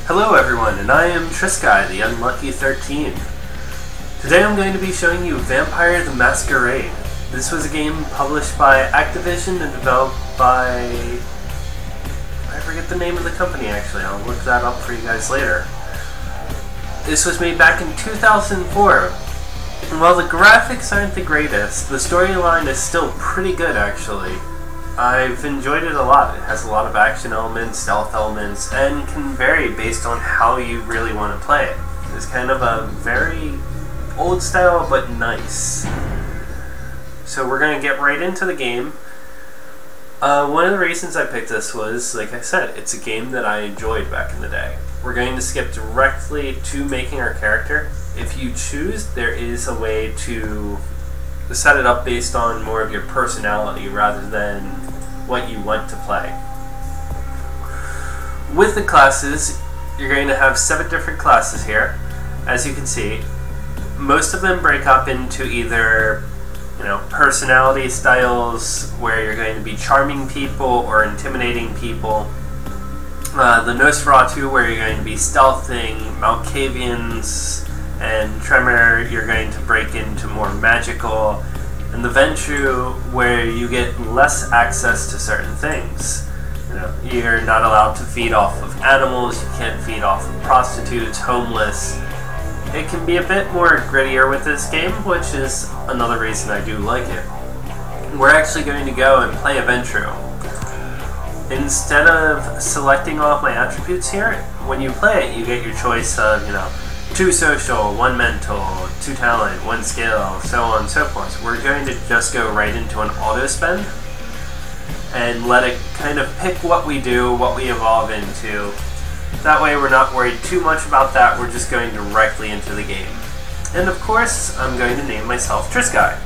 Hello everyone, and I am Trisky, the Unlucky 13. Today I'm going to be showing you Vampire the Masquerade. This was a game published by Activision and developed by... I forget the name of the company actually, I'll look that up for you guys later. This was made back in 2004. And while the graphics aren't the greatest, the storyline is still pretty good actually. I've enjoyed it a lot. It has a lot of action elements, stealth elements, and can vary based on how you really want to play it. It's kind of a very old style, but nice. So we're going to get right into the game. One of the reasons I picked this was, like I said, it's a game that I enjoyed back in the day. We're going to skip directly to making our character. If you choose, there is a way to set it up based on more of your personality rather than what you want to play. With the classes, you're going to have 7 different classes here. As you can see, most of them break up into either, personality styles where you're going to be charming people or intimidating people. The Nosferatu, where you're going to be stealthing, Malkavians, and Tremor, you're going to break into more magical, and the Ventru, where you get less access to certain things. You're not allowed to feed off of animals, you can't feed off of prostitutes, homeless. It can be a bit more grittier with this game, which is another reason I do like it. We're actually going to go and play a Ventru. Instead of selecting all of my attributes here, when you play it, you get your choice of, 2 social, 1 mental, 2 talent, 1 skill, so on and so forth. So we're going to just go right into an auto spend and let it kind of pick what we do, what we evolve into. That way we're not worried too much about that, we're just going directly into the game. And of course, I'm going to name myself Trisky.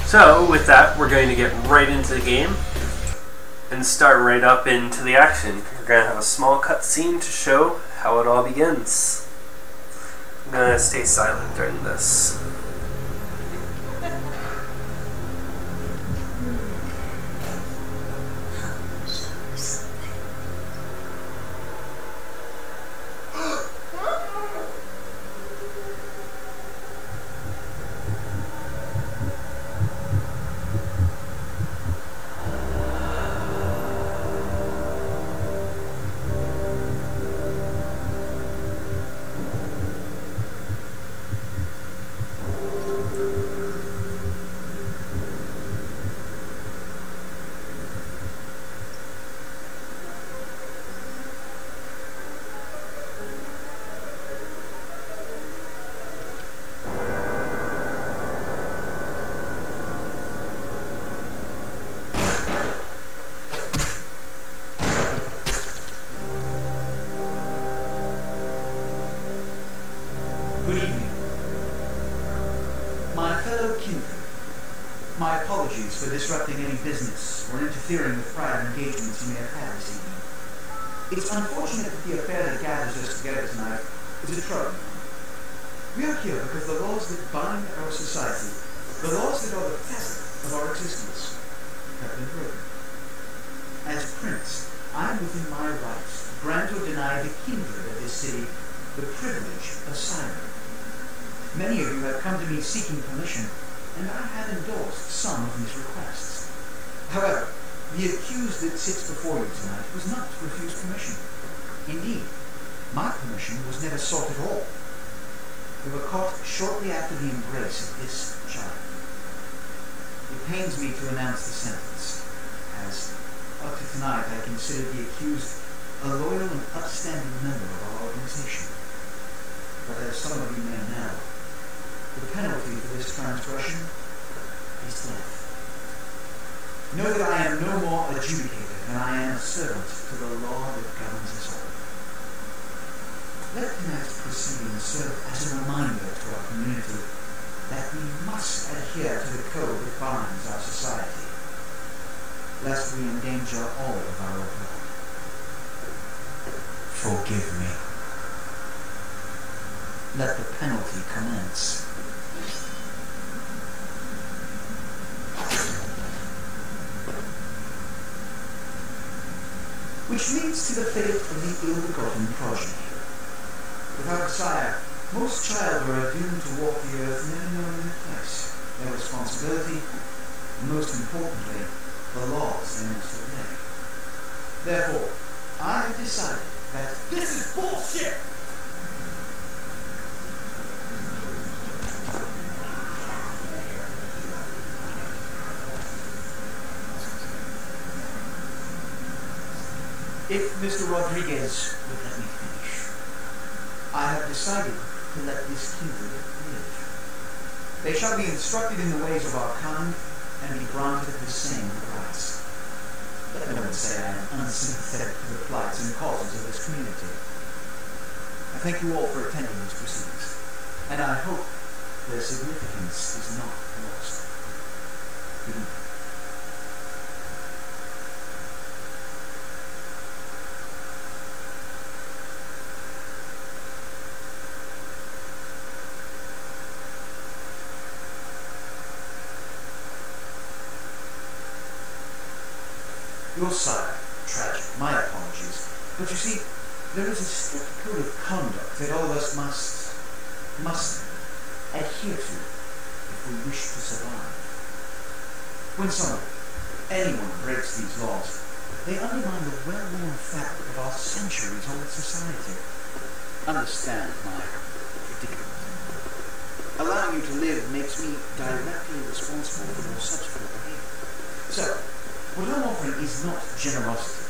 So with that, we're going to get right into the game and start right up into the action. We're going to have a small cutscene to show how it all begins. I'm going to stay silent during this. Good evening. My fellow kindred, my apologies for disrupting any business or interfering with private engagements you may have had this evening. It's unfortunate that the affair that gathers us together tonight is a troubling one. We are here because the laws that bind our society, the laws that are the fabric of our existence, have been broken. As Prince, I am within my rights to grant or deny the kindred of this city the privilege of siren. Many of you have come to me seeking permission, and I have endorsed some of these requests. However, the accused that sits before you tonight was not to refuse permission. Indeed, my permission was never sought at all. We were caught shortly after the embrace of this child. It pains me to announce the sentence, as up to tonight I considered the accused a loyal and upstanding member of our organization. But as some of you may know, the penalty for this transgression is death. Know that I am no more adjudicator than I am a servant to the law that governs us all. Let tonight's proceedings serve as a reminder to our community that we must adhere to the code that binds our society, lest we endanger all of our blood. Forgive me. Let the penalty commence. which leads to the fate of the ill-begotten progeny. Without a sire, most children are doomed to walk the earth never knowing their place, their responsibility, and most importantly, the laws they must obey. Therefore, I have decided that this is bullshit! If Mr. Rodriguez would let me finish, I have decided to let this kindred live. They shall be instructed in the ways of our kind and be granted the same rights. Let no one say I am unsympathetic to the plights and causes of this community. I thank you all for attending these proceedings, and I hope their significance is not lost. Good night. Your sire, tragic, my apologies. But you see, there is a strict code of conduct that all of us must adhere to if we wish to survive. When anyone breaks these laws, they undermine the well-worn fabric of our centuries-old society. Understand my predicament. Allowing you to live makes me directly responsible for your subsequent behavior. So, what I'm offering is not generosity,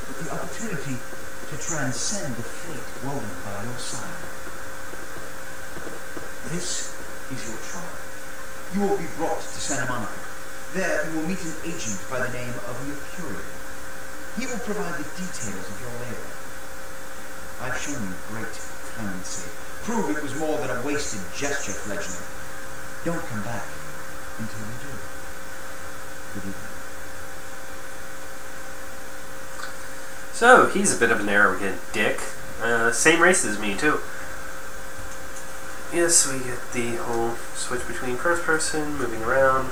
but the opportunity to transcend the fate woven by your sire. This is your trial. You will be brought to Santa Monica. There you will meet an agent by the name of Mercurial. He will provide the details of your labor. I've shown you great clemency. Prove it was more than a wasted gesture, Fledgling. Don't come back until you do. Good evening. So, he's a bit of an arrogant dick. Same race as me, too. Yes, we get the whole switch between first person, moving around.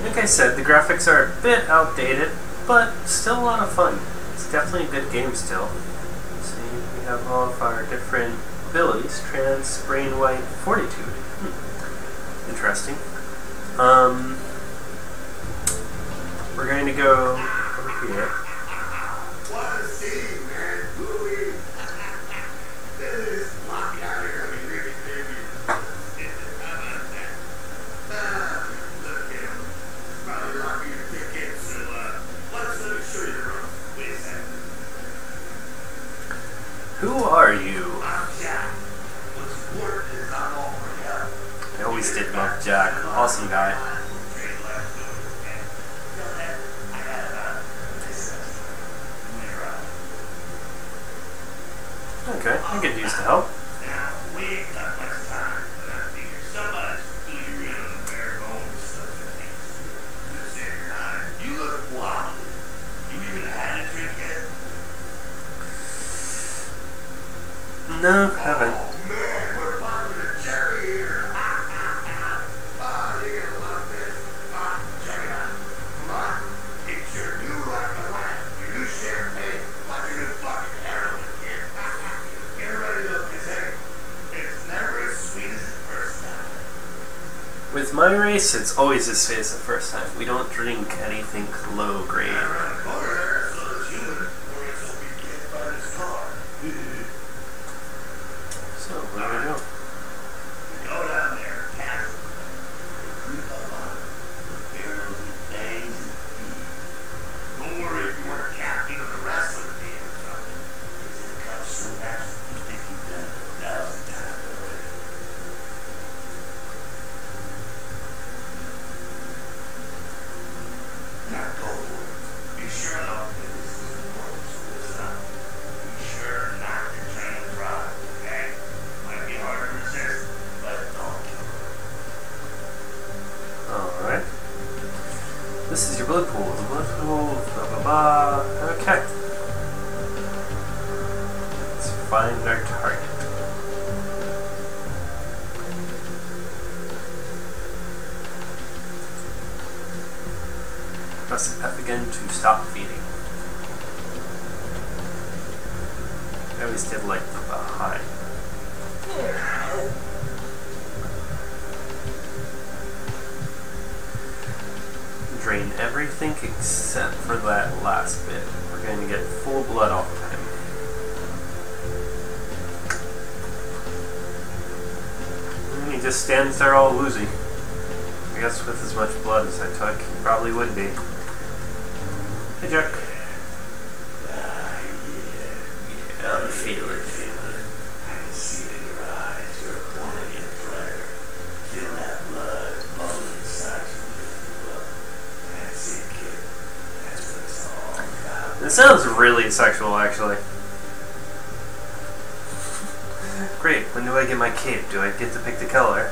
Like I said, the graphics are a bit outdated, but still a lot of fun. It's definitely a good game still. See, we have all of our different abilities. Trance, Brain White, Fortitude. Interesting. We're going to go over here. What a scene, man. Louie. This is lucky out here. I mean, really, baby. How about that? Look at him. Probably lucky to pick in. So, let me show you the room. Wait a second. Who are you? I'm Jack. What's important is I'm all for you. I always did love Jack. Awesome guy. Okay, I could use the help. Now, we ain't got much time, but I figure somebody's really real bare bones stuff and things. Just saying you're not. You look wild. You even had a drink yet? No, haven't. Oh, man, we're popping a cherry here. You're gonna love this. Check it out. Come on. It's your new life of life. Your new champagne. Like your new fucking heroin here. Get ready to look this egg. It's never as sweet as the first time. With my race, it's always as sweet as the first time. We don't drink anything low grade. Around the corner there, so it's human. Or it's will be hit by this car. So, where do we go? Go down there, Castle. Creep up on it. Barrels and fangs and feet. Don't worry if you weren't captain of the rest of the team or something. Because it comes so fast, you think you've done it 1,000 times already. Now go for it. Be sure not to this is important, so listen up. Be sure not to train the drive, okay? Might be hard to resist, but don't kill her. Alright. This is your blood pool. The blood pool, blah blah blah. Okay. Let's find our target. press F again to stop feeding. I always did like the behind. Drain everything except for that last bit. We're going to get full blood all the time. And he just stands there all woozy. I guess with as much blood as I took, he probably would be. Hey, Jack. Yeah, I feel it. I can see it in your eyes. You're a born-again player. Feel that blood bubbling inside you. That's it, kid. That's what it's all about. This sounds really sexual, actually. Great, when do I get my cape? Do I get to pick the color?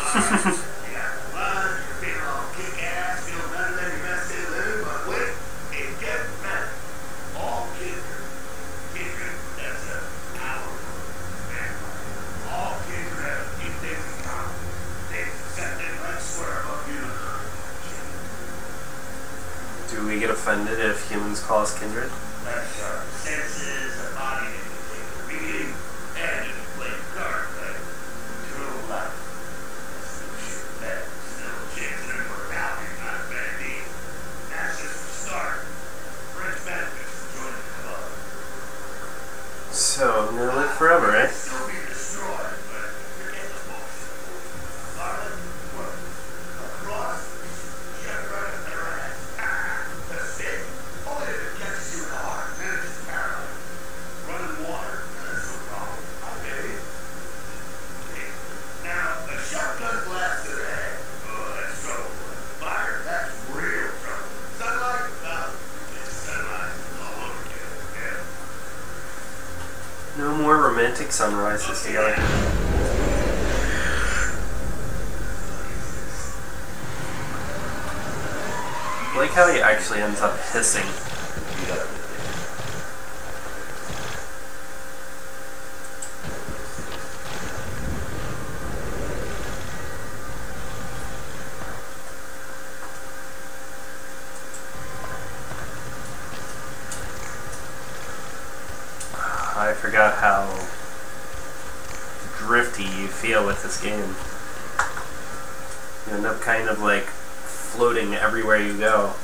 Yeah, blood, you're feeling all kick-ass, feeling better than your best in live, but wait, it gets better. All kindred, that's a power word. All kindred have a few things in common. They accept it right square above unicorn. Do we get offended if humans call us kindred? That's our senses, a body that can take a reading, and if you play a card, like true life. That's no shit bet. Still a chance at immortality, not a bad deal. That's just the start. French benefits from joining the club. So, I'm gonna live forever, eh? Still be destroyed, but forget the bullshit. Garland, what? Across? Shut right up their ass. That's it. Only if it catches you in the heart, then it's paralyzed. Running water, that's no problem. I'll get it. Okay. Now, a shotgun blast to the head. Oh, that's trouble. Fire, that's real trouble. Sunlight, it's sunlight all over again. Yeah. No more romantic sunrises together. I like how he actually ends up hissing. I forgot how drifty you feel with this game. You end up kind of like floating everywhere you go.